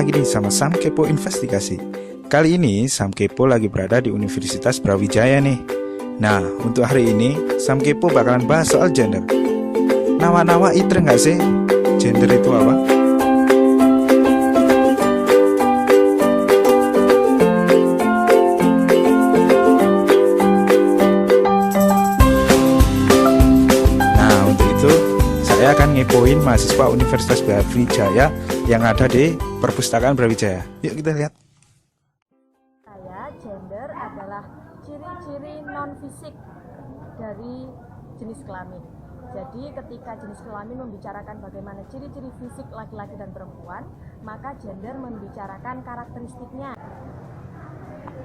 lagi nih sama Sam Kepo Investigasi. Kali ini Sam Kepo lagi berada di Universitas Brawijaya nih. Nah, untuk hari ini Sam Kepo bakalan bahas soal gender. Nawa-nawa itre nggak sih? Gender itu apa? Nah, untuk itu saya akan ngepoin mahasiswa Universitas Brawijaya yang ada di Perpustakaan Brawijaya. Yuk kita lihat. Gender adalah ciri-ciri non-fisik dari jenis kelamin. Jadi ketika jenis kelamin membicarakan bagaimana ciri-ciri fisik laki-laki dan perempuan, maka gender membicarakan karakteristiknya.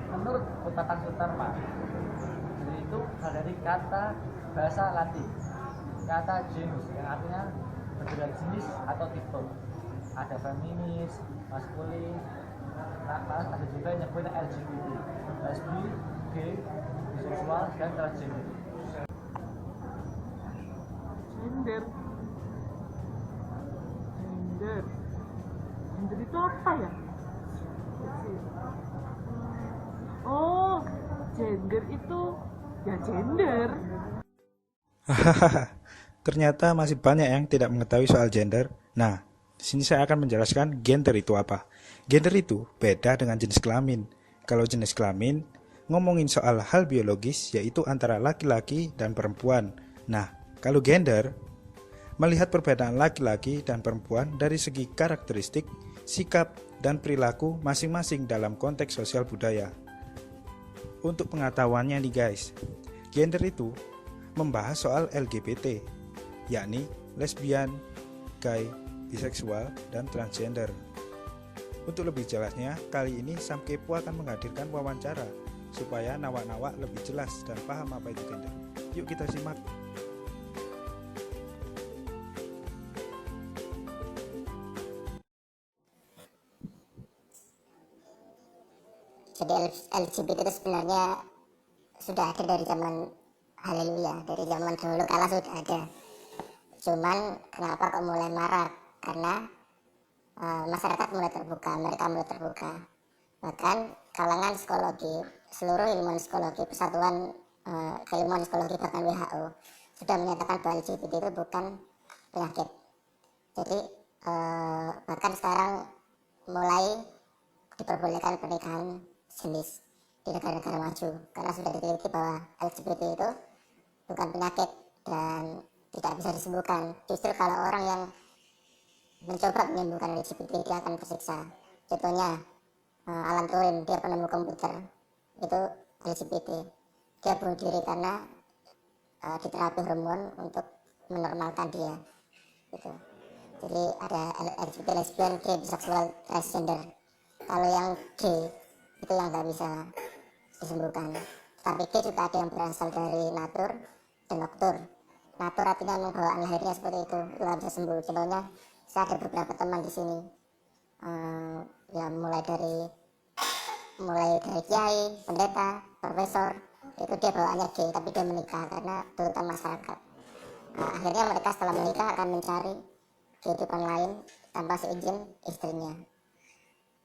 Menurut Putakan Sutarma, gender itu dari kata bahasa Latin, kata genus yang artinya berbeda jenis atau tipe. Ada feminis, maskulin, ada juga yang nyebutnya LGBT, lesbi, gay, biseksual, dan transgender. Gender itu apa ya? Oh, gender itu ya gender. Ternyata masih banyak yang tidak mengetahui soal gender. Nah, di sini saya akan menjelaskan gender itu apa. Gender itu beda dengan jenis kelamin. Kalau jenis kelamin, ngomongin soal hal biologis, yaitu antara laki-laki dan perempuan. Nah, kalau gender, melihat perbedaan laki-laki dan perempuan dari segi karakteristik, sikap, dan perilaku masing-masing dalam konteks sosial budaya. Untuk pengetahuannya nih guys, gender itu membahas soal LGBT, yakni lesbian, gay, biseksual, dan transgender. Untuk lebih jelasnya, kali ini Sam Kepo akan menghadirkan wawancara supaya nawak-nawak lebih jelas dan paham apa itu gender. Yuk kita simak. Jadi LGBT itu sebenarnya sudah ada dari zaman haleluya, dari zaman dahulu kala sudah ada. Cuman kenapa kok mulai marak? Karena masyarakat mulai terbuka, mereka mulai terbuka. Bahkan kalangan psikologi, seluruh ilmuwan psikologi, persatuan keilmuan psikologi, bahkan WHO sudah menyatakan bahwa LGBT itu bukan penyakit. Jadi bahkan sekarang mulai diperbolehkan pernikahan jenis di negara-negara maju karena sudah diteliti bahwa LGBT itu bukan penyakit dan tidak bisa disembuhkan. Justru kalau orang yang mencoba menyembuhkan LGBT dia akan tersiksa. Contohnya Alan Turing, dia penemu komputer, itu LGBT. Dia bunuh diri karena diterapi hormon untuk menormalkan dia. Gitu. Jadi ada LGBT, lesbian, gay, biseksual, transgender. Kalau yang gay itu yang nggak bisa disembuhkan. Tapi gay juga ada yang berasal dari natur dan noktur. Natur artinya memang bawaan lahirnya seperti itu nggak bisa sembuh. Contohnya saya ada beberapa teman di sini, ya mulai dari kiai, pendeta, profesor, itu dia bawaannya gay, tapi dia menikah karena tuntutan masyarakat. Nah, akhirnya mereka setelah menikah akan mencari kehidupan lain tanpa seizin istrinya.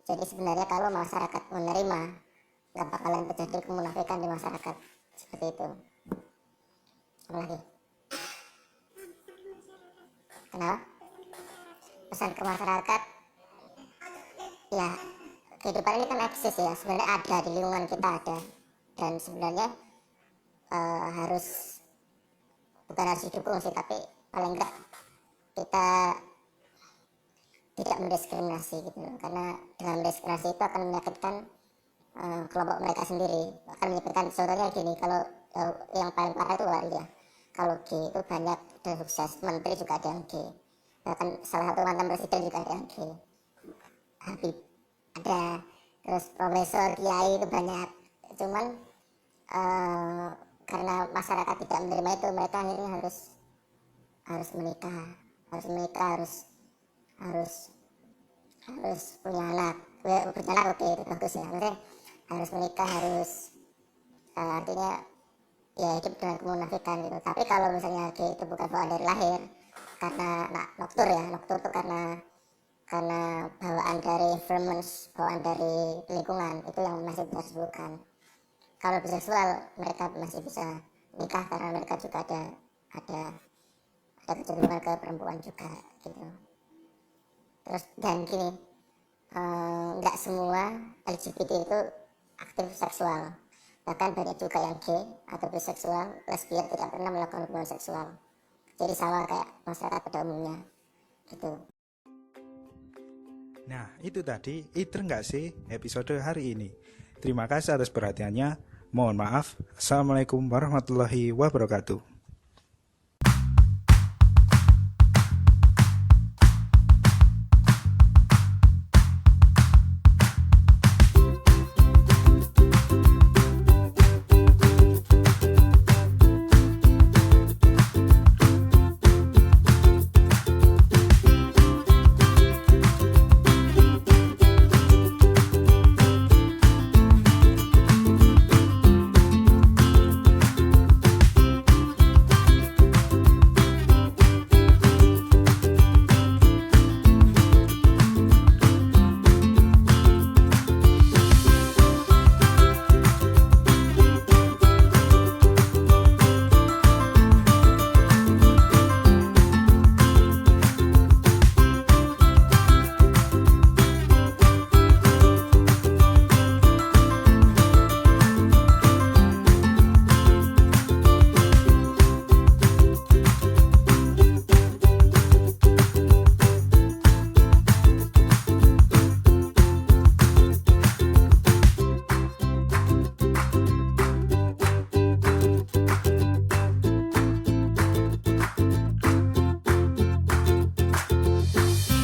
Jadi sebenarnya kalau masyarakat menerima, nggak bakalan terjadi kemunafikan di masyarakat seperti itu. Apa lagi? Kenapa? Pesan ke masyarakat, ya kehidupan ini kan eksis ya, sebenarnya ada di lingkungan kita ada, dan sebenarnya bukan harus didukung sih, tapi paling enggak kita tidak mendiskriminasi gitu loh, karena dengan mendiskriminasi itu akan menyakitkan kelompok mereka sendiri, akan menyebabkan contohnya gini, kalau yang paling parah itu waria, kalau gay itu banyak dan sukses, menteri juga ada yang gay, bahkan salah satu mantan presiden juga ada yang gay, Habib ada, terus profesor, kiai itu banyak, cuman karena masyarakat tidak menerima itu, mereka akhirnya harus menikah, harus punya anak, oke itu bagus ya, maksudnya harus menikah, artinya ya hidup dengan kemunafikan gitu. Tapi kalau misalnya gay itu bukan bawaan dari lahir, karena noktur itu karena karena bawaan dari environment, bawaan dari lingkungan itu yang masih kita sebutkan. Kalau biseksual mereka masih bisa nikah karena mereka juga ada kecenderungan ke perempuan juga gitu. Terus dan gini, nggak semua LGBT itu aktif seksual, bahkan banyak juga yang gay atau biseksual, lesbian tidak pernah melakukan hubungan seksual, jadi sama kayak masyarakat pada umumnya gitu. Nah, itu tadi iter nggak sih episode hari ini. Terima kasih atas perhatiannya. Mohon maaf. Assalamualaikum warahmatullahi wabarakatuh.